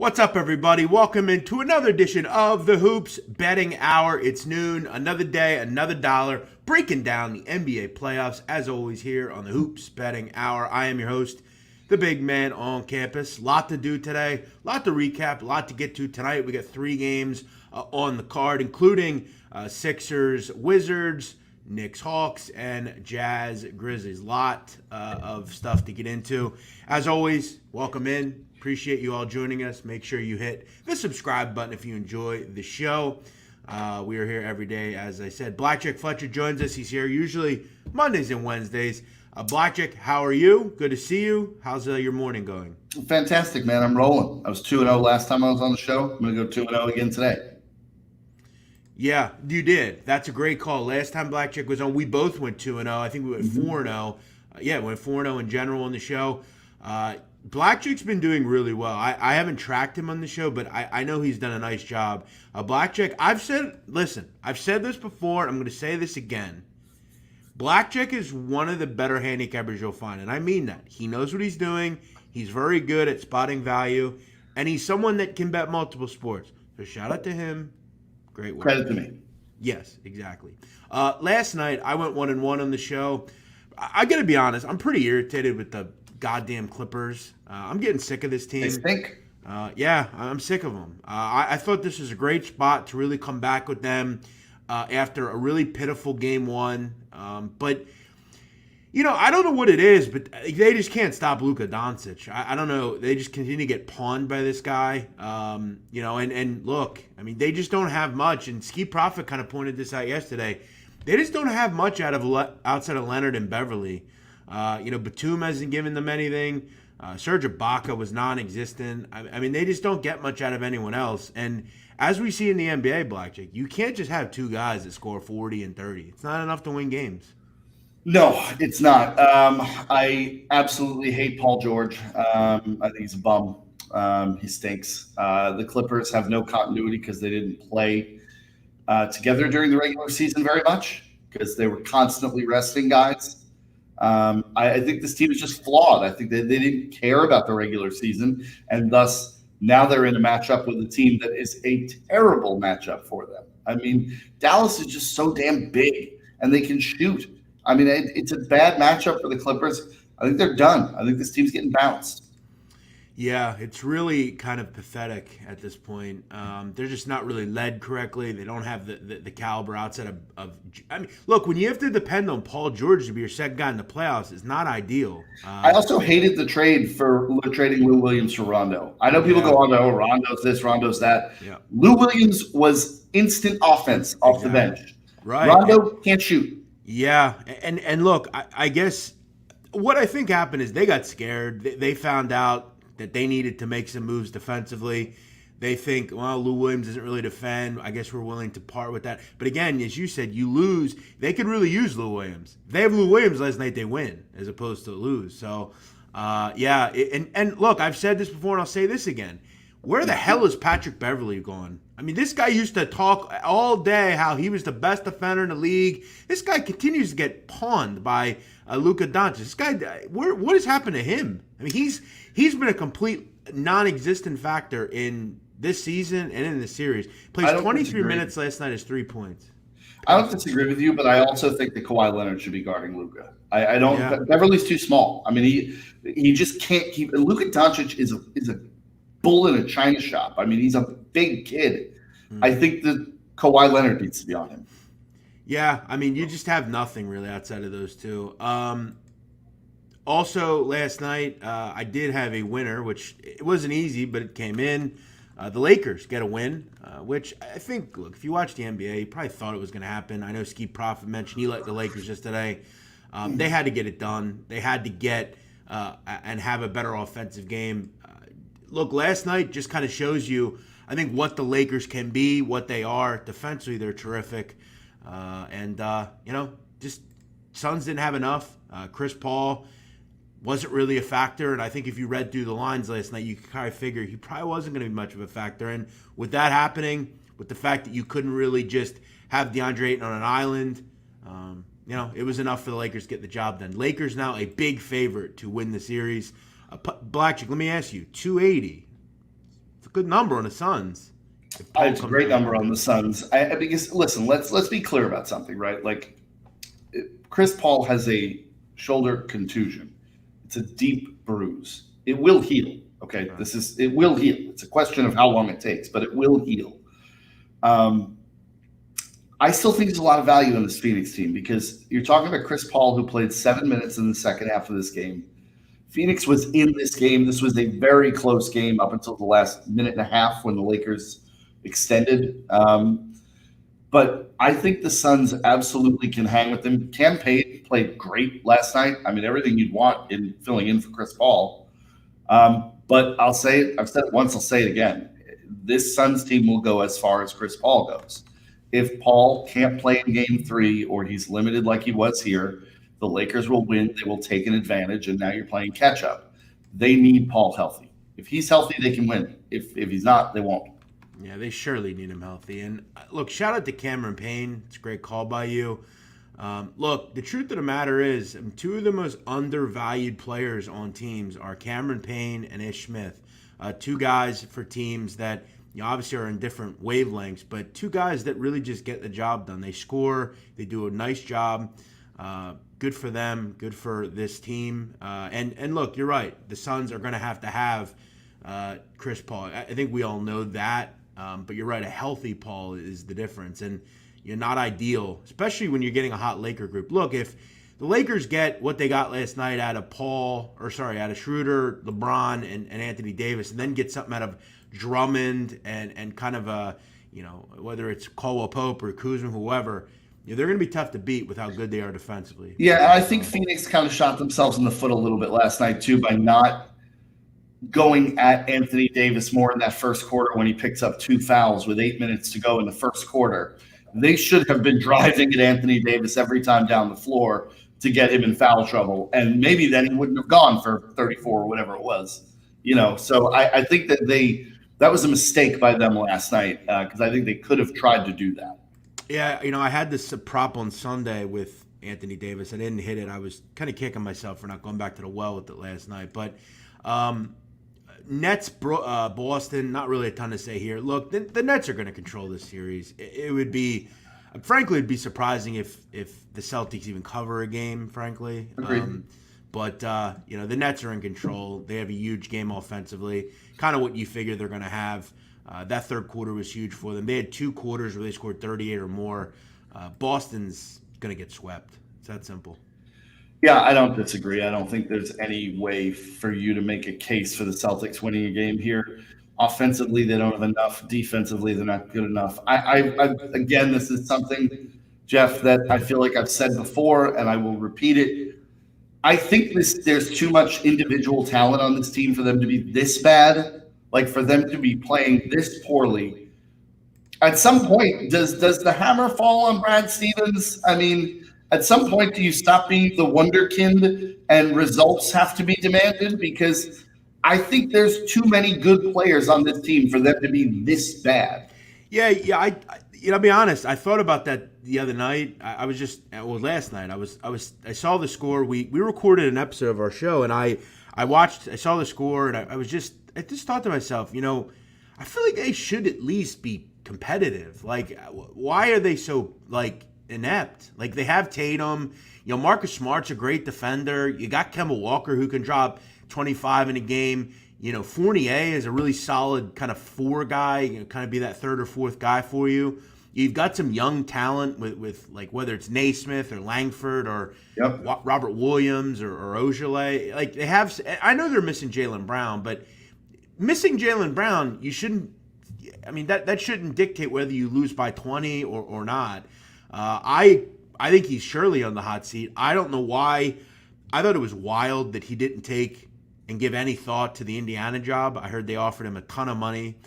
What's up, everybody? Welcome into another edition of the Hoops Betting Hour. It's noon, another day, another dollar, breaking down the NBA playoffs, as always, here on the Hoops Betting Hour. I am your host, the big man on campus. Lot to do today, lot to recap, lot to get to tonight. We got three games on the card, including Sixers, Wizards, Knicks, Hawks, and Jazz, Grizzlies. Lot of stuff to get into. As always, welcome in. Appreciate you all joining us. Make sure you hit the subscribe button if you enjoy the show. We are here every day, as I said. Blackjack Fletcher joins us. He's here usually Mondays and Wednesdays. Blackjack, how are you? Good to see you. How's your morning going? Fantastic, man. I'm rolling. I was 2-0 last time I was on the show. I'm going to go 2-0 again today. Yeah, you did. That's a great call. Last time Blackjack was on, we both went 2-0. I think we went 4-0. We went 4-0 in general on the show. Blackjack's been doing really well. I haven't tracked him on the show, but I know he's done a nice job. Blackjack, I've said this before, I'm going to say this again. Blackjack is one of the better handicappers you'll find, and I mean that. He knows what he's doing. He's very good at spotting value, and he's someone that can bet multiple sports. So shout out to him. Great work. Credit to me. Yes, exactly. Last night, I went 1-1 on the show. I got to be honest, I'm pretty irritated with the goddamn Clippers. I'm getting sick of this team. They stink. Yeah, I'm sick of them. I thought this was a great spot to really come back with them after a really pitiful game one. But, I don't know what it is, but they just can't stop Luka Doncic. I don't know. They just continue to get pawned by this guy. And look, I mean, they just don't have much. And Ski Prophet kind of pointed this out yesterday. They just don't have much outside of Leonard and Beverly. Batum hasn't given them anything. Serge Ibaka was non-existent. I mean, they just don't get much out of anyone else. And as we see in the NBA, Blackjack, you can't just have two guys that score 40 and 30. It's not enough to win games. No, it's not. I absolutely hate Paul George. I think he's a bum. He stinks. The Clippers have no continuity because they didn't play together during the regular season very much because they were constantly resting guys. I think this team is just flawed. I think they didn't care about the regular season, and thus now they're in a matchup with a team that is a terrible matchup for them. I mean, Dallas is just so damn big, and they can shoot. I mean, it's a bad matchup for the Clippers. I think they're done. I think this team's getting bounced. Yeah, it's really kind of pathetic at this point. They're just not really led correctly. They don't have the caliber outside of. I mean, look, when you have to depend on Paul George to be your second guy in the playoffs, it's not ideal. I also hated the trade for trading Lou Williams for Rondo. I know people go on to, Rondo's this, Rondo's that. Yeah. Lou Williams was instant offense off the bench. Right. Rondo can't shoot. Yeah, and look, I guess what I think happened is they got scared. They found out that they needed to make some moves defensively. They think, well, Lou Williams doesn't really defend. I guess we're willing to part with that. But again, as you said, you lose. They could really use Lou Williams. They have Lou Williams last night, they win, as opposed to lose. So, and look, I've said this before and I'll say this again. Where the hell is Patrick Beverley gone? I mean, this guy used to talk all day how he was the best defender in the league. This guy continues to get pawned by Luka Doncic. This guy, what has happened to him? I mean, he's been a complete non-existent factor in this season and in the series. Plays 23 minutes last night as 3 points. I don't disagree with you, but I also think that Kawhi Leonard should be guarding Luka. I don't. Yeah. Beverly's too small. I mean, he just can't keep. Luka Doncic is a bull in a china shop. I mean, he's a big kid. I think that Kawhi Leonard needs to be on him. Yeah, I mean, you just have nothing really outside of those two. Also, last night, I did have a winner, which it wasn't easy, but it came in. The Lakers get a win, which I think, look, if you watch the NBA, you probably thought it was going to happen. I know Ski Prophet mentioned he liked the Lakers yesterday. They had to get it done. They had to get and have a better offensive game. Look, last night just kind of shows you, I think, what the Lakers can be, what they are. Defensively, they're terrific. Just Suns didn't have enough. Chris Paul wasn't really a factor, and I think if you read through the lines last night, you could kind of figure he probably wasn't going to be much of a factor. And with that happening, with the fact that you couldn't really just have DeAndre Ayton on an island, it was enough for the Lakers to get the job done. Lakers now a big favorite to win the series. Blackjack, let me ask you, 280. good number on the Suns. If Paul It's a comes great back. number on the Suns. Because listen, let's be clear about something, right? Like Chris Paul has a shoulder contusion. It's a deep bruise. It will heal. Okay, it will heal. It's a question of how long it takes, but it will heal. I still think there's a lot of value in this Phoenix team because you're talking about Chris Paul, who played 7 minutes in the second half of this game. Phoenix was in this game. This was a very close game up until the last minute and a half when the Lakers extended. But I think the Suns absolutely can hang with them. Cam Payne played great last night. I mean, everything you'd want in filling in for Chris Paul. But I'll say it. I've said it once. I'll say it again. This Suns team will go as far as Chris Paul goes. If Paul can't play in game 3 or he's limited like he was here, the Lakers will win. They will take an advantage, and now you're playing catch up. They need Paul healthy. If he's healthy, they can win. If he's not, they won't. Yeah, they surely need him healthy. And look, shout out to Cameron Payne. It's a great call by you. Look, the truth of the matter is, two of the most undervalued players on teams are Cameron Payne and Ish Smith. Two guys for teams that obviously are in different wavelengths, but two guys that really just get the job done. They score. They do a nice job. Good for them. Good for this team. And look, you're right. The Suns are going to have Chris Paul. I think we all know that. But you're right. A healthy Paul is the difference. And you're not ideal, especially when you're getting a hot Laker group. Look, if the Lakers get what they got last night out of out of Schroeder, LeBron, and Anthony Davis, and then get something out of Drummond and kind of whether it's Caldwell Pope or Kuzma, whoever, they're going to be tough to beat with how good they are defensively. Yeah, and I think Phoenix kind of shot themselves in the foot a little bit last night too by not going at Anthony Davis more in that first quarter when he picks up 2 fouls with 8 minutes to go in the first quarter. They should have been driving at Anthony Davis every time down the floor to get him in foul trouble, and maybe then he wouldn't have gone for 34 or whatever it was. So I think that was a mistake by them last night because I think they could have tried to do that. Yeah, I had this prop on Sunday with Anthony Davis. I didn't hit it. I was kind of kicking myself for not going back to the well with it last night. But Nets, Boston, not really a ton to say here. Look, the Nets are going to control this series. It would be, frankly, it'd be surprising if the Celtics even cover a game, frankly. Agreed. But the Nets are in control. They have a huge game offensively, kind of what you figure they're going to have. That third quarter was huge for them. They had 2 quarters where they scored 38 or more. Boston's going to get swept. It's that simple. Yeah, I don't disagree. I don't think there's any way for you to make a case for the Celtics winning a game here. Offensively, they don't have enough. Defensively, they're not good enough. I again, this is something, Jeff, that I feel like I've said before, and I will repeat it. I think there's too much individual talent on this team for them to be this bad, like for them to be playing this poorly. At some point, does the hammer fall on Brad Stevens? I mean, at some point, do you stop being the wonderkind and results have to be demanded? Because I think there's too many good players on this team for them to be this bad. Yeah. I'll be honest. I thought about that the other night. Last night. I saw the score. We recorded an episode of our show, and I saw the score, and I just thought to myself, I feel like they should at least be competitive. Like, why are they so inept? Like, they have Tatum. Marcus Smart's a great defender. You got Kemba Walker who can drop 25 in a game. Fournier is a really solid kind of 4 guy, kind of be that 3rd or 4th guy for you. You've got some young talent with like whether it's Naismith or Langford or Robert Williams or Ojale. Like, they have. I know they're missing Jaylen Brown, but missing Jaylen Brown, you shouldn't. I mean, that shouldn't dictate whether you lose by 20 or not. I think he's surely on the hot seat. I don't know why. I thought it was wild that he didn't take and give any thought to the Indiana job. I heard they offered him a ton of money.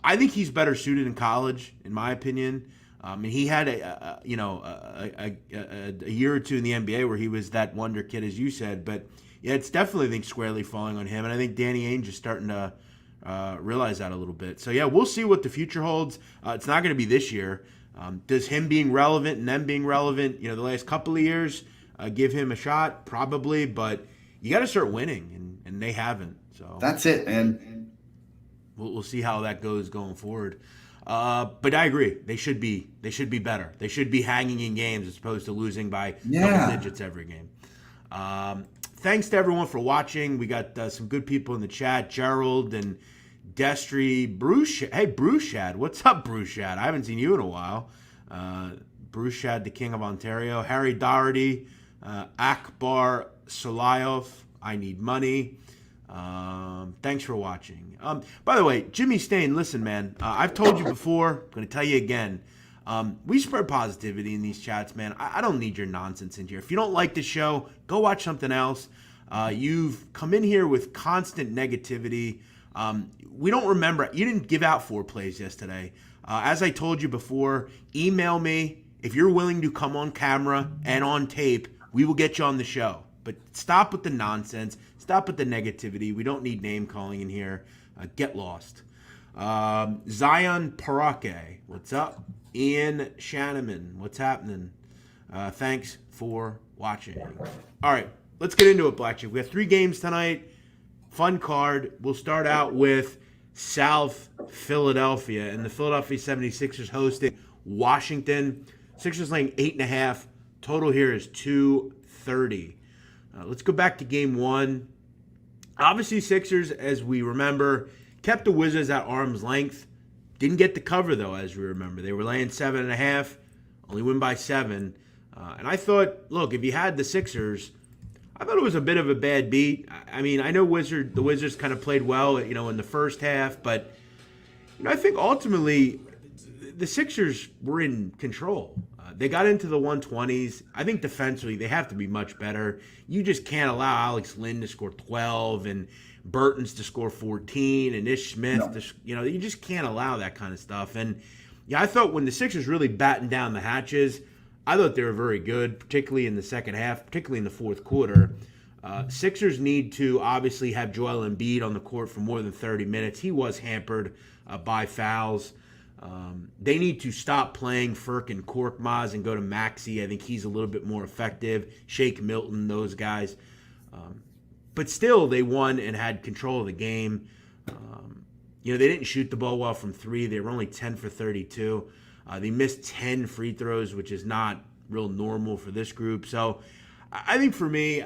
I think he's better suited in college, in my opinion. And he had a year or two in the NBA where he was that wonder kid, as you said. But yeah, it's definitely, I think, squarely falling on him. And I think Danny Ainge is starting to realize that a little bit. So yeah, we'll see what the future holds. It's not going to be this year. Does him being relevant and them being relevant, the last couple of years, give him a shot? Probably, but you got to start winning, and they haven't. So that's it. And We'll see how that goes going forward. But I agree. They should be better. They should be hanging in games as opposed to losing by double digits every game. Thanks to everyone for watching. We got some good people in the chat. Gerald and Destry, Bruce. Hey, Bruchad. What's up, Bruchad? I haven't seen you in a while. Bruchad, the King of Ontario. Harry Doherty. Akbar Solayov. I need money. Thanks for watching. By the way, Jimmy Stain, listen, man. I've told you before. I'm going to tell you again. We spread positivity in these chats, man. I don't need your nonsense in here. If you don't like the show, go watch something else. You've come in here with constant negativity. We don't remember. You didn't give out 4 plays yesterday. As I told you before, email me. If you're willing to come on camera and on tape, we will get you on the show. But stop with the nonsense. Stop with the negativity. We don't need name calling in here. Get lost. Zion Parake, what's up? Ian Shanneman, what's happening? Thanks for watching. All right, let's get into it, Blackjack. We have 3 games tonight. Fun card. We'll start out with South Philadelphia, and the Philadelphia 76ers hosting Washington. Sixers laying 8.5. Total here is 230. Let's go back to game 1. Obviously, Sixers, as we remember, kept the Wizards at arm's length. Didn't get the cover, though, as we remember. They were laying 7.5, only win by 7. And I thought, look, if you had the Sixers, I thought it was a bit of a bad beat. I mean, I know the Wizards kind of played well, in the first half, but I think ultimately the Sixers were in control. They got into the 120s. I think defensively they have to be much better. You just can't allow Alex Lynn to score 12 and Burton's to score 14 and Ish Smith to, you just can't allow that kind of stuff. And I thought when the Sixers really battened down the hatches, I thought they were very good, particularly in the second half, particularly in the fourth quarter. Sixers need to obviously have Joel Embiid on the court for more than 30 minutes. He was hampered by fouls. They need to stop playing Furk and Korkmaz and go to Maxey. I think he's a little bit more effective. Shake Milton, those guys. But still, they won and had control of the game. They didn't shoot the ball well from 3. They were only 10 for 32. They missed 10 free throws, which is not real normal for this group. So I think for me,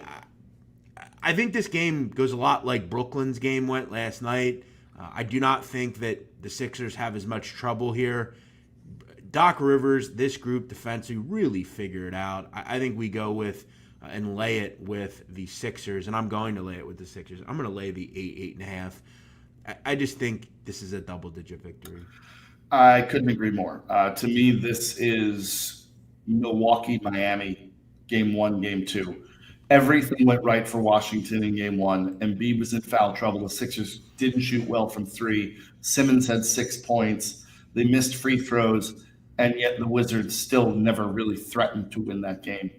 I think this game goes a lot like Brooklyn's game went last night. I do not think that the Sixers have as much trouble here. Doc Rivers, this group defensively really figure it out. I think we go with and lay it with the Sixers, and I'm going to lay it with the Sixers. I'm going to lay the 8.5. I just think this is a double-digit victory. I couldn't agree more. To me, this is Milwaukee-Miami, game 1, game 2. Everything went right for Washington in game 1. Embiid was in foul trouble. The Sixers didn't shoot well from 3. Simmons had 6 points. They missed free throws, and yet the Wizards still never really threatened to win that game.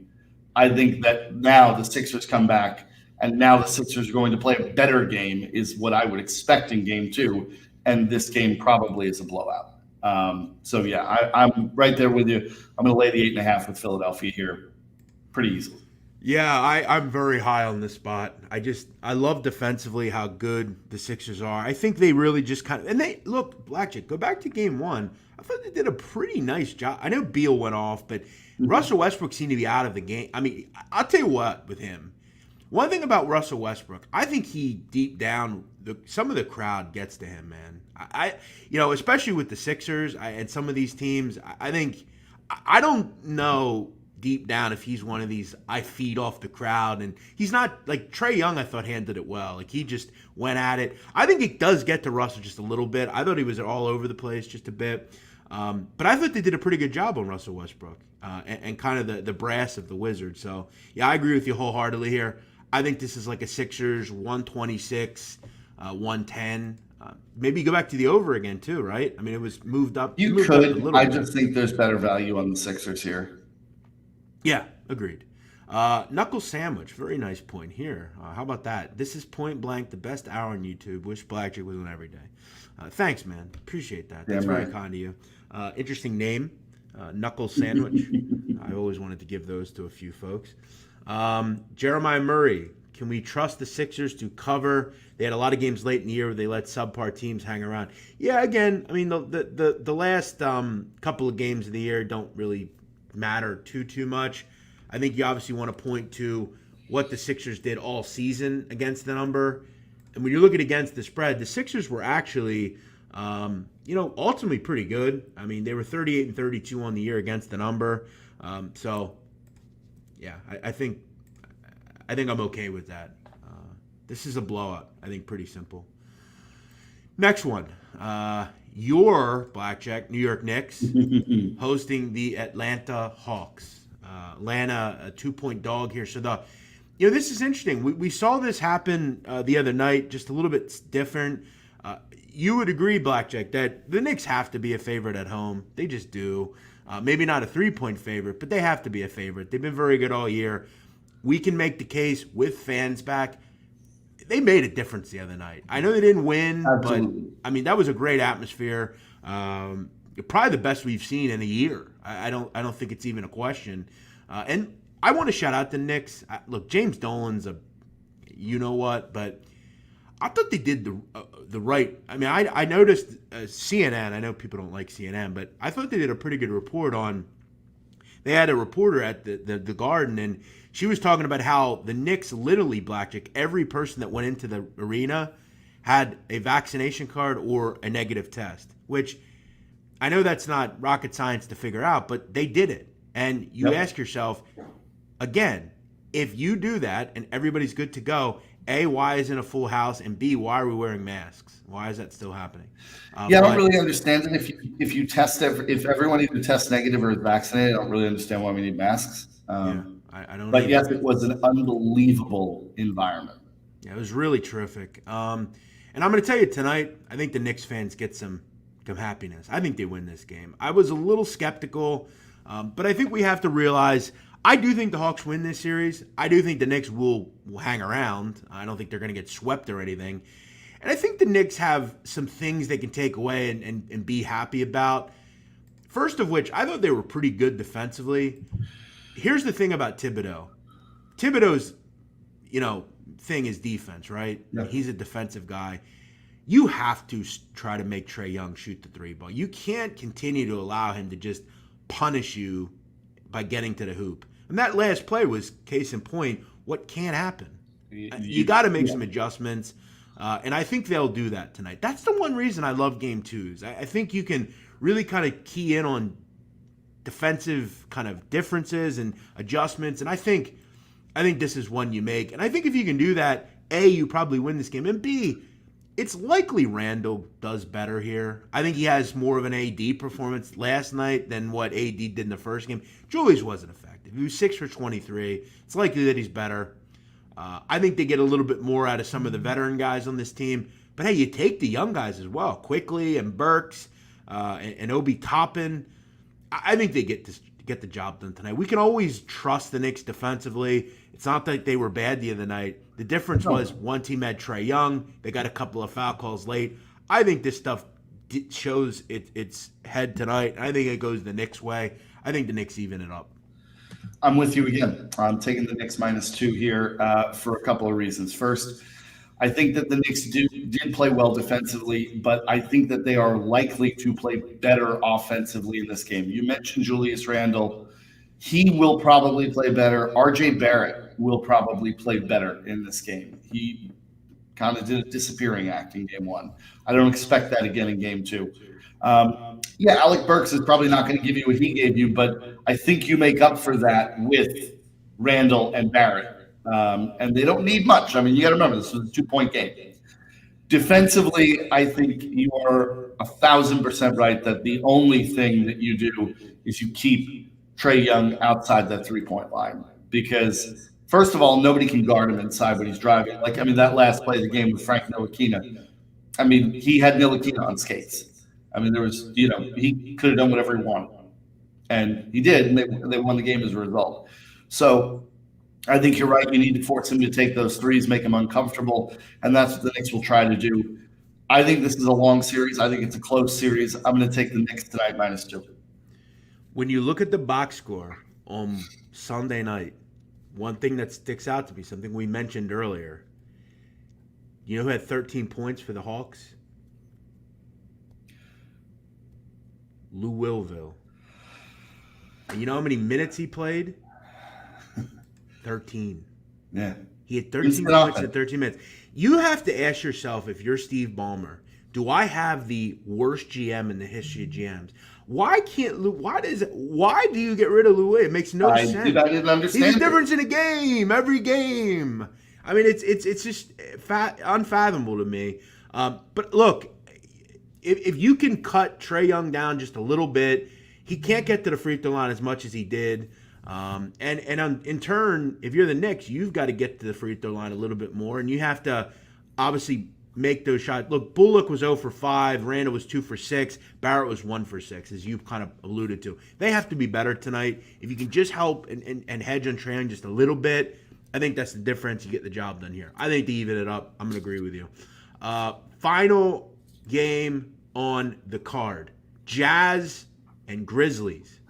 I think that now the Sixers come back, and now the Sixers are going to play a better game is what I would expect in game 2, and this game probably is a blowout. I'm right there with you. I'm going to lay the 8.5 with Philadelphia here pretty easily. Yeah, I'm very high on this spot. I love defensively how good the Sixers are. I think they really just Blackjack, go back to game 1. I thought they did a pretty nice job. I know Beal went off, but Russell Westbrook seemed to be out of the game. I mean, I'll tell you what with him. One thing about Russell Westbrook, I think he deep down, some of the crowd gets to him, man. Especially with the Sixers and some of these teams, I don't know deep down if he's one of these I feed off the crowd, and he's not like Trae Young. I thought handled it well. Like he just went at it. I think it does get to Russell just a little bit. I thought he was all over the place just a bit, but I thought they did a pretty good job on Russell Westbrook and kind of the brass of the Wizards. So yeah, I agree with you wholeheartedly here. I think this is like a Sixers 126, 110. Maybe go back to the over again too, right? I mean, it was moved up. You moved could. Up a little I bit. just think there's better value on the Sixers here. Yeah, agreed. Knuckle Sandwich, very nice point here. How about that? This is point blank the best hour on YouTube. Wish Blackjack was on every day. Thanks, man. Appreciate that. That's very kind of you. Interesting name, Knuckle Sandwich. I always wanted to give those to a few folks. Jeremiah Murray, Can we trust the Sixers to cover? They had a lot of games late in the year where they let subpar teams hang around. Yeah, again, I mean the last couple of games of the year don't really matter too much. I think you obviously want to point to what the Sixers did all season against the number. And when you look at against the spread, the Sixers were actually, ultimately pretty good. I mean, they were 38 and 32 on the year against the number. I think I'm okay with that. This is a blowout. I think pretty simple. Next one, your Blackjack New York Knicks hosting the Atlanta Hawks. Atlanta, a 2-point dog here. So this is interesting. We saw this happen the other night, just a little bit different. You would agree, Blackjack, that the Knicks have to be a favorite at home. They just do. Maybe not a 3-point favorite, but they have to be a favorite. They've been very good all year. We can make the case with fans back. They made a difference the other night. I know they didn't win, Absolutely. but I mean that was a great atmosphere. Probably the best we've seen in a year. I don't think it's even a question. And I want to shout out the Knicks. Look, James Dolan's but I thought they did the right. I mean, I noticed CNN. I know people don't like CNN, but I thought they did a pretty good report on. They had a reporter at the Garden, and she was talking about how the Knicks literally, Blackjack, every person that went into the arena had a vaccination card or a negative test, which I know that's not rocket science to figure out, but they did it. And you ask yourself, again, if you do that and everybody's good to go, A, why isn't a full house? And B, why are we wearing masks? Why is that still happening? I don't really understand it. If you test if everyone either tests negative or is vaccinated, I don't really understand why we need masks. I don't. But yes, it was an unbelievable environment. Yeah, it was really terrific. And I'm going to tell you tonight, I think the Knicks fans get some happiness. I think they win this game. I was a little skeptical, but I think we have to realize. I do think the Hawks win this series. I do think the Knicks will hang around. I don't think they're going to get swept or anything. And I think the Knicks have some things they can take away and be happy about. First of which, I thought they were pretty good defensively. Here's the thing about Thibodeau. Thibodeau's, thing is defense, right? Yeah. He's a defensive guy. You have to try to make Trae Young shoot the three ball. You can't continue to allow him to just punish you by getting to the hoop. And that last play was case in point. What can't happen? You got to make some adjustments, and I think they'll do that tonight. That's the one reason I love Game 2s. I think you can really kind of key in on defensive kind of differences and adjustments, and I think this is one you make. And I think if you can do that, A, you probably win this game, and B, it's likely Randall does better here. I think he has more of an AD performance last night than what AD did in the first game. Julius wasn't effective. He was 6 for 23. It's likely that he's better. I think they get a little bit more out of some of the veteran guys on this team. But, hey, you take the young guys as well, Quickly and Burks and Obi Toppin. I think they get the job done tonight. We can always trust the Knicks defensively. It's not that they were bad the other night. The difference was one team had Trae Young. They got a couple of foul calls late. I think this stuff shows its head tonight. I think it goes the Knicks' way. I think the Knicks even it up. I'm with you again. I'm taking the Knicks -2 here for a couple of reasons. First, I think that the Knicks did play well defensively, but I think that they are likely to play better offensively in this game. You mentioned Julius Randle. He will probably play better. RJ Barrett will probably play better in this game. He kind of did a disappearing act in Game 1. I don't expect that again in Game 2. Alec Burks is probably not going to give you what he gave you, but I think you make up for that with Randle and Barrett. And they don't need much. I mean, you got to remember, this was a 2-point game. Defensively, I think you are 1,000% right that the only thing that you do is you keep Trae Young outside that 3-point line. Because, first of all, nobody can guard him inside when he's driving. That last play of the game with Frank Ntilikina, he had Ntilikina on skates. There was, he could have done whatever he wanted. And he did, and they won the game as a result. So I think you're right. You need to force him to take those threes, make him uncomfortable, and that's what the Knicks will try to do. I think this is a long series. I think it's a close series. I'm going to take the Knicks tonight -2. When you look at the box score on Sunday night, one thing that sticks out to me, something we mentioned earlier. You know who had 13 points for the Hawks? Lou Willville. And you know how many minutes he played? 13. Yeah. He had 13 points in 13 minutes. You have to ask yourself, if you're Steve Ballmer, do I have the worst GM in the history of GMs? Why can't Lou? Why do you get rid of Lou? It makes no sense. I didn't understand. He's a difference in a game, every game. I mean, it's just unfathomable to me. But look, if you can cut Trae Young down just a little bit, he can't get to the free throw line as much as he did. In turn, if you're the Knicks, you've got to get to the free throw line a little bit more, and you have to obviously make those shots. Look, Bullock was 0 for 5, Randall was 2 for 6, Barrett was 1 for 6, as you kind of alluded to. They have to be better tonight. If you can just help and hedge on Trae Young just a little bit, I think that's the difference. You get the job done here. I think to even it up, I'm going to agree with you. Final game on the card, Jazz and Grizzlies.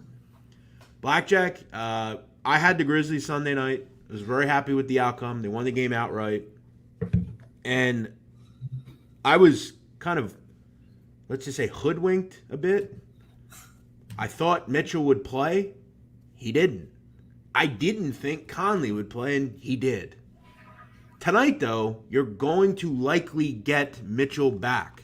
Blackjack, I had the Grizzlies Sunday night. I was very happy with the outcome. They won the game outright. And I was kind of, let's just say, hoodwinked a bit. I thought Mitchell would play. He didn't. I didn't think Conley would play, and he did. Tonight, though, you're going to likely get Mitchell back.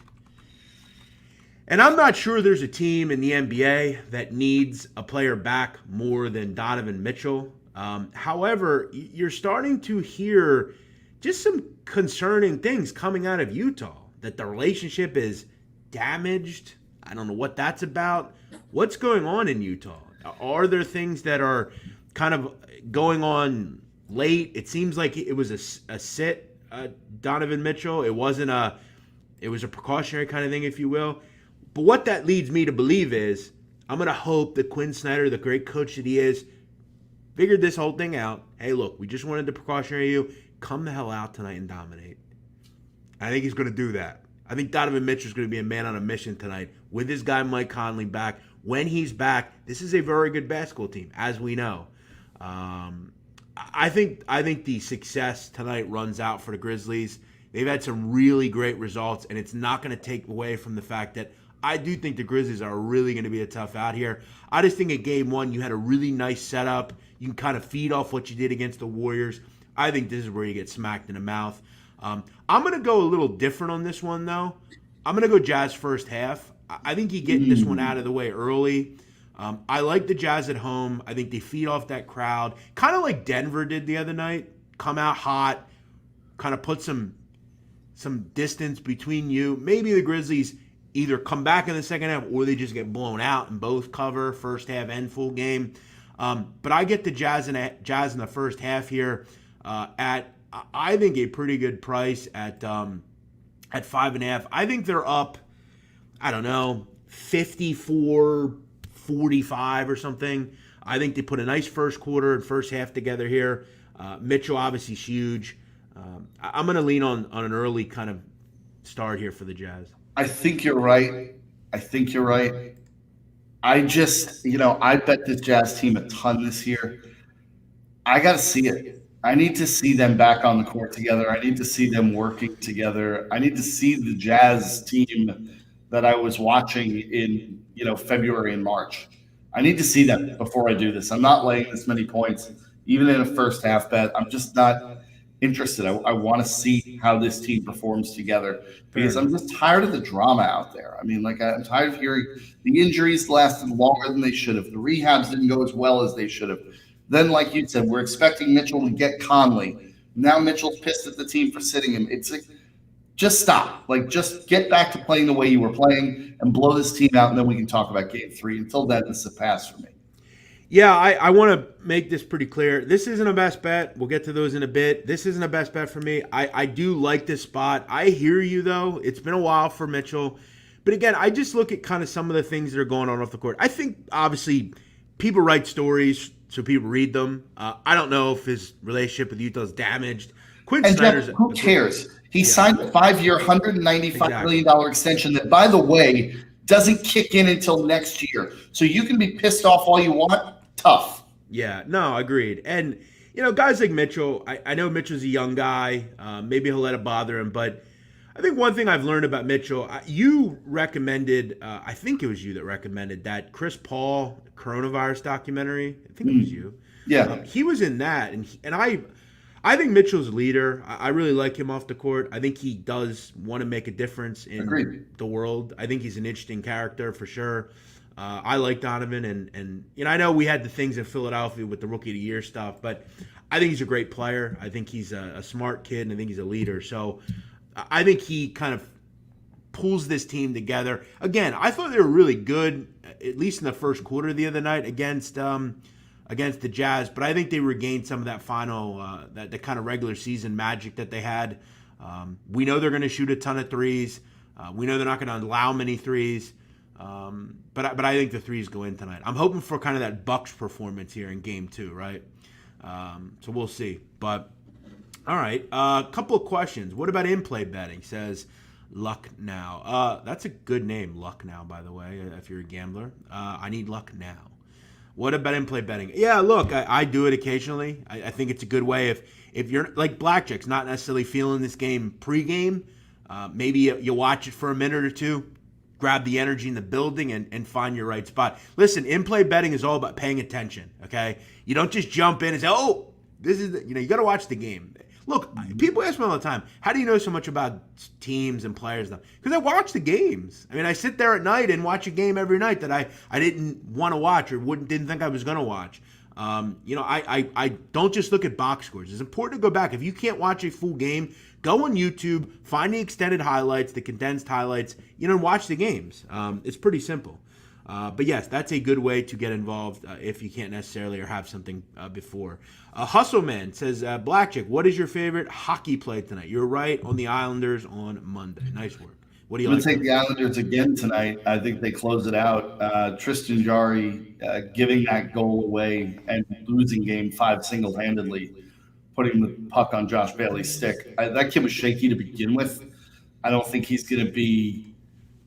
And I'm not sure there's a team in the NBA that needs a player back more than Donovan Mitchell. However, you're starting to hear just some concerning things coming out of Utah, that the relationship is damaged. I don't know what that's about. What's going on in Utah? Are there things that are kind of going on late? It seems like it was a sit, Donovan Mitchell. It was a precautionary kind of thing, if you will. But what that leads me to believe is, I'm going to hope that Quinn Snyder, the great coach that he is, figured this whole thing out. Hey, look, we just wanted to precautionary you. Come the hell out tonight and dominate. I think he's going to do that. I think Donovan Mitchell is going to be a man on a mission tonight with his guy Mike Conley back. When he's back, this is a very good basketball team, as we know. I think the success tonight runs out for the Grizzlies. They've had some really great results, and it's not going to take away from the fact that I do think the Grizzlies are really going to be a tough out here. I just think at game one, you had a really nice setup. You can kind of feed off what you did against the Warriors. I think this is where you get smacked in the mouth. I'm going to go a little different on this one, though. I'm going to go Jazz first half. I think you get this one out of the way early. I like the Jazz at home. I think they feed off that crowd, kind of like Denver did the other night. Come out hot, kind of put some distance between you. Maybe the Grizzlies either come back in the second half or they just get blown out and both cover first half and full game. But I get the Jazz in the first half here at, I think, a pretty good price at 5.5. I think they're up, I don't know, 54-45 or something. I think they put a nice first quarter and first half together here. Mitchell obviously is huge. I'm going to lean on an early kind of start here for the Jazz. I think you're right. I just, I bet this Jazz team a ton this year. I got to see it. I need to see them back on the court together. I need to see them working together. I need to see the Jazz team that I was watching in, February and March. I need to see them before I do this. I'm not laying this many points, even in a first half bet. I'm just not interested. I want to see how this team performs together because I'm just tired of the drama out there. I mean, I'm tired of hearing the injuries lasted longer than they should have. The rehabs didn't go as well as they should have. Then, like you said, we're expecting Mitchell to get Conley. Now Mitchell's pissed at the team for sitting him. It's like, just stop. Just get back to playing the way you were playing and blow this team out, and then we can talk about game 3. Until then, this is a pass for me. Yeah, I want to make this pretty clear. This isn't a best bet. We'll get to those in a bit. This isn't a best bet for me. I do like this spot. I hear you, though. It's been a while for Mitchell. But again, I just look at kind of some of the things that are going on off the court. I think, obviously, people write stories, so people read them. I don't know if his relationship with Utah is damaged. Quinn Snyder's... Jeff, who cares? He signed a 5-year, $195 million extension that, by the way, doesn't kick in until next year. So you can be pissed off all you want. Tough. Yeah, no, agreed. And Guys like Mitchell, I know Mitchell's a young guy. Maybe he'll let it bother him. But I think one thing I've learned about Mitchell, you recommended, I think it was you that recommended that Chris Paul coronavirus documentary. I think it was you. Yeah. He was in that. And I think Mitchell's a leader. I really like him off the court. I think he does want to make a difference in the world. I think he's an interesting character for sure. I like Donovan, and I know we had the things in Philadelphia with the Rookie of the Year stuff, but I think he's a great player. I think he's a smart kid, and I think he's a leader. So I think he kind of pulls this team together. Again, I thought they were really good, at least in the first quarter the other night against the Jazz, but I think they regained some of that final, the kind of regular season magic that they had. We know they're going to shoot a ton of threes. We know they're not going to allow many threes. But I think the threes go in tonight. I'm hoping for kind of that Bucks performance here in Game 2, right? So we'll see. But all right, a couple of questions. What about in-play betting? Says Luck Now. That's a good name, Luck Now, by the way. If you're a gambler, I need luck now. What about in-play betting? Yeah, look, I do it occasionally. I think it's a good way if you're like Blackjack's not necessarily feeling this game pregame. Maybe you watch it for a minute or two. Grab the energy in the building and find your right spot. Listen, in-play betting is all about paying attention, okay? You don't just jump in and say, oh, this is, you got to watch the game. Look, people ask me all the time, how do you know so much about teams and players? Because I watch the games. I mean, I sit there at night and watch a game every night that I didn't want to watch or didn't think I was going to watch. I don't just look at box scores. It's important to go back. If you can't watch a full game, go on YouTube, find the extended highlights, the condensed highlights, and watch the games. It's pretty simple. But yes, that's a good way to get involved if you can't necessarily or have something before. Hustle Man says, Blackjack, what is your favorite hockey play tonight? You're right, on the Islanders on Monday. Nice work. What do you I'm like? going to take the Islanders again tonight. I think they close it out. Tristan Jarry giving that goal away and losing Game 5 single-handedly, putting the puck on Josh Bailey's stick. That kid was shaky to begin with. I don't think he's going to be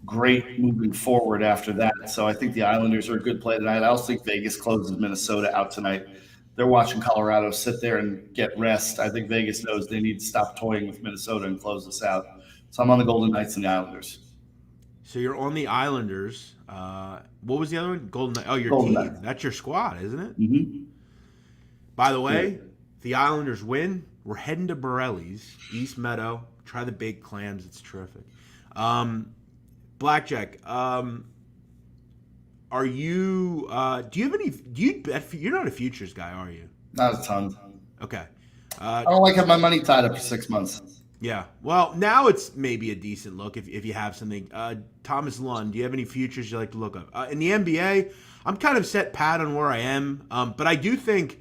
great moving forward after that. So I think the Islanders are a good play tonight. I also think Vegas closes Minnesota out tonight. They're watching Colorado sit there and get rest. I think Vegas knows they need to stop toying with Minnesota and close this out. So I'm on the Golden Knights and the Islanders. So you're on the Islanders. What was the other one? Golden Knights. Oh, your Golden team. Knights. That's your squad, isn't it? Mm-hmm. By the way, the Islanders win. We're heading to Borelli's, East Meadow. Try the baked clams. It's terrific. Blackjack, are you do you have any, you're not a futures guy, are you? Not a ton. Okay. I don't like having my money tied up for 6 months. Yeah. Well, now it's maybe a decent look if you have something. Thomas Lund, do you have any futures you like to look up? In the NBA, I'm kind of set pat on where I am, but I do think,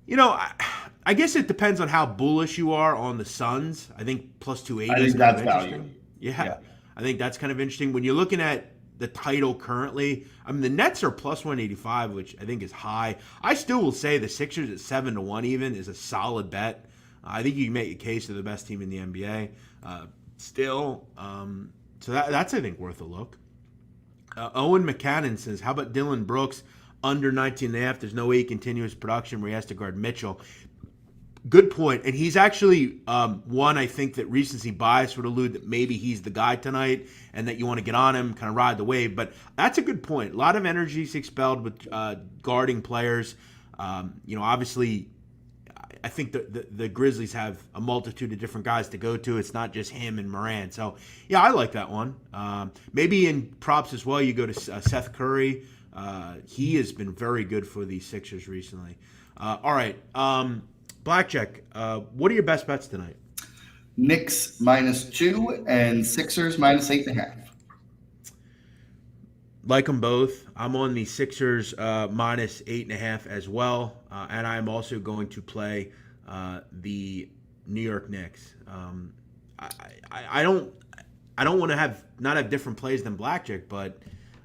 I guess it depends on how bullish you are on the Suns. I think plus 280 I think is that's kind of value. interesting. Yeah. I think that's kind of interesting. When you're looking at the title currently, I mean, the Nets are plus 185, which I think is high. I still will say the Sixers at 7-1 even is a solid bet. I think you can make a case to the best team in the NBA still. So that's, I think, worth a look. Owen McCannon says, how about Dylan Brooks under 19.5? There's no way he continues production where he has to guard Mitchell. Good point. And he's actually one, I think, that recency bias would allude that maybe he's the guy tonight and that you want to get on him, kind of ride the wave. But that's a good point. A lot of energy is expelled with guarding players. Obviously, I think the Grizzlies have a multitude of different guys to go to. It's not just him and Morant. So, yeah, I like that one. Maybe in props as well, you go to Seth Curry. He has been very good for the Sixers recently. All right. Blackjack, what are your best bets tonight? Knicks -2 and Sixers -8.5. Like them both. I'm on the Sixers -8.5 as well, and I'm also going to play the New York Knicks. I don't want to not have different plays than Blackjack, but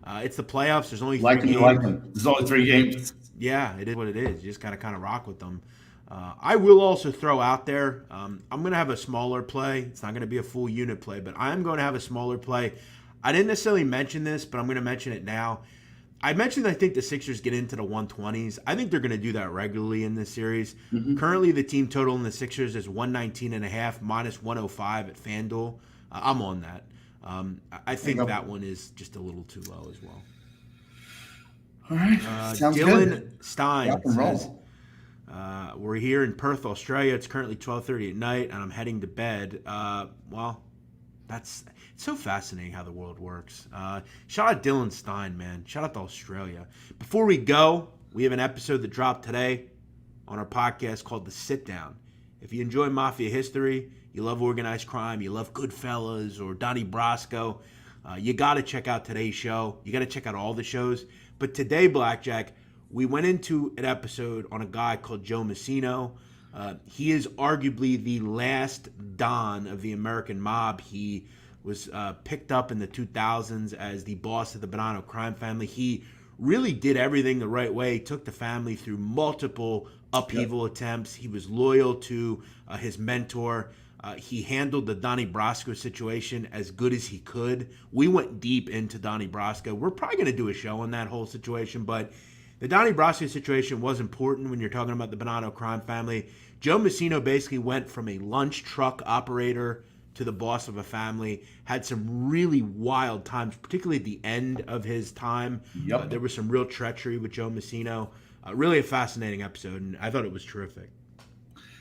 it's the playoffs. There's only 3 games. Like them. There's only 3 games. Yeah, it is what it is. You just got to kind of rock with them. I will also throw out there, I'm going to have a smaller play. It's not going to be a full unit play, but I'm going to have a smaller play. I didn't necessarily mention this, but I'm going to mention it now. I mentioned I think the Sixers get into the 120s. I think they're going to do that regularly in this series. Currently, the team total in the Sixers is 119.5 minus 105 at FanDuel. I'm on that. I think that one is just a little too low as well. All right. Sounds Dylan good. Stein says, we're here in Perth, Australia. It's currently 12:30 at night, and I'm heading to bed. Well, it's so fascinating how the world works. Shout out Dylan Stein, man. Shout out to Australia. Before we go, we have an episode that dropped today on our podcast called The Sit Down. If you enjoy Mafia history, you love organized crime, you love Goodfellas or Donnie Brasco, you got to check out today's show. You got to check out all the shows. But today, Blackjack, we went into an episode on a guy called Joe Messino. He is arguably the last Don of the American mob. He was picked up in the 2000s as the boss of the Bonanno crime family. He really did everything the right way. He took the family through multiple upheaval attempts. He was loyal to his mentor. He handled the Donnie Brasco situation as good as he could. We went deep into Donnie Brasco. We're probably going to do a show on that whole situation, but the Donnie Brasco situation was important when you're talking about the Bonanno crime family. Joe Messino basically went from a lunch truck operator to the boss of a family, had some really wild times, particularly at the end of his time. There was some real treachery with Joe Messino. Really a fascinating episode, and I thought it was terrific.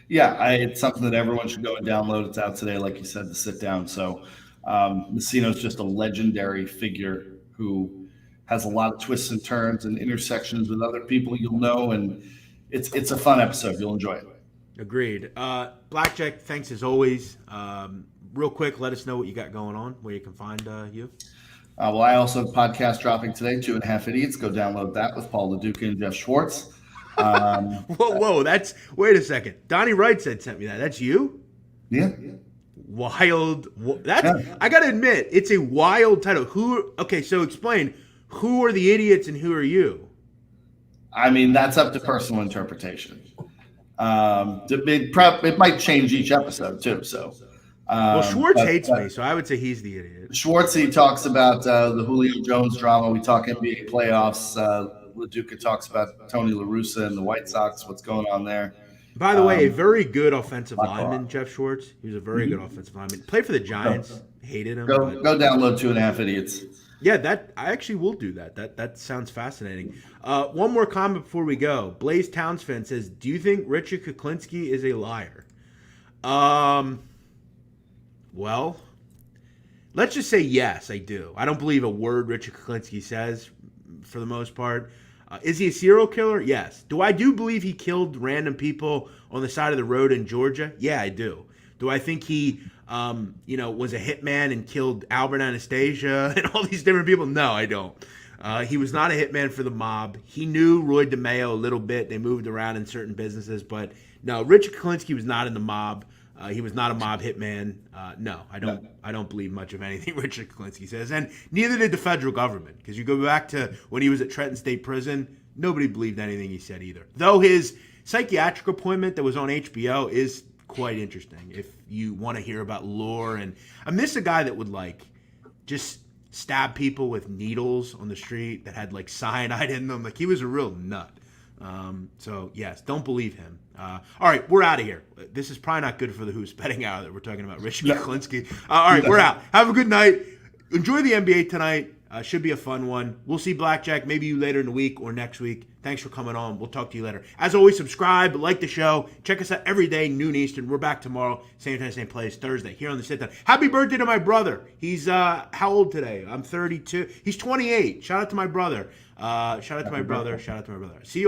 Yeah, it's something that everyone should go and download. It's out today, like you said, to sit down. So Messino's just a legendary figure who has a lot of twists and turns and intersections with other people you'll know, and it's a fun episode. You'll enjoy it. Agreed. Blackjack, thanks as always. Real quick, let us know what you got going on, where you can find you. Well, I also have a podcast dropping today, 2.5 Idiots. Go download that with Paul LaDuca and Jeff Schwartz. Whoa, wait a second. Donnie Wright sent me that. That's you? Yeah. Wild. I got to admit, it's a wild title. Okay, so explain. Who are the idiots and who are you? I mean, that's up to personal interpretation. It might change each episode, too, so... Schwartz hates me, so I would say he's the idiot. Schwartzy talks about the Julio Jones drama. We talk NBA playoffs. LaDuca talks about Tony La Russa and the White Sox, what's going on there. By the way, a very good offensive lineman, Jeff Schwartz. He was a very good offensive lineman. Played for the Giants. Hated him. Go download 2.5 Idiots. Yeah, I actually will do that. That sounds fascinating. One more comment before we go. Blaze Townsfan says, do you think Richard Kuklinski is a liar? Well, let's just say yes, I do. I don't believe a word Richard Kuklinski says, for the most part. Is he a serial killer? Yes. Do I believe he killed random people on the side of the road in Georgia? Yeah, I do. Do I think he, was a hitman and killed Albert Anastasia and all these different people? No, I don't. He was not a hitman for the mob. He knew Roy DeMeo a little bit. They moved around in certain businesses, but no, Richard Kuklinski was not in the mob. He was not a mob hitman. No, I don't believe much of anything Richard Kuklinski says, and neither did the federal government. Because you go back to when he was at Trenton State Prison, nobody believed anything he said either. Though his psychiatric appointment that was on HBO is quite interesting. If you want to hear about lore, and I miss a guy that would just stab people with needles on the street that had cyanide in them. He was a real nut. So yes, don't believe him. All right, we're out of here. This is probably not good for the Who's betting hour that we're talking about Richard Kuklinski. All right, we're out. Have a good night. Enjoy the NBA tonight. Should be a fun one. We'll see Blackjack maybe you later in the week or next week. Thanks for coming on. We'll talk to you later. As always, subscribe, like the show. Check us out every day, noon Eastern. We're back tomorrow, same time, same place, Thursday, here on the Sit Down. Happy birthday to my brother. He's how old today? I'm 32. He's 28. Shout out to my brother. Shout out to my brother. See you all.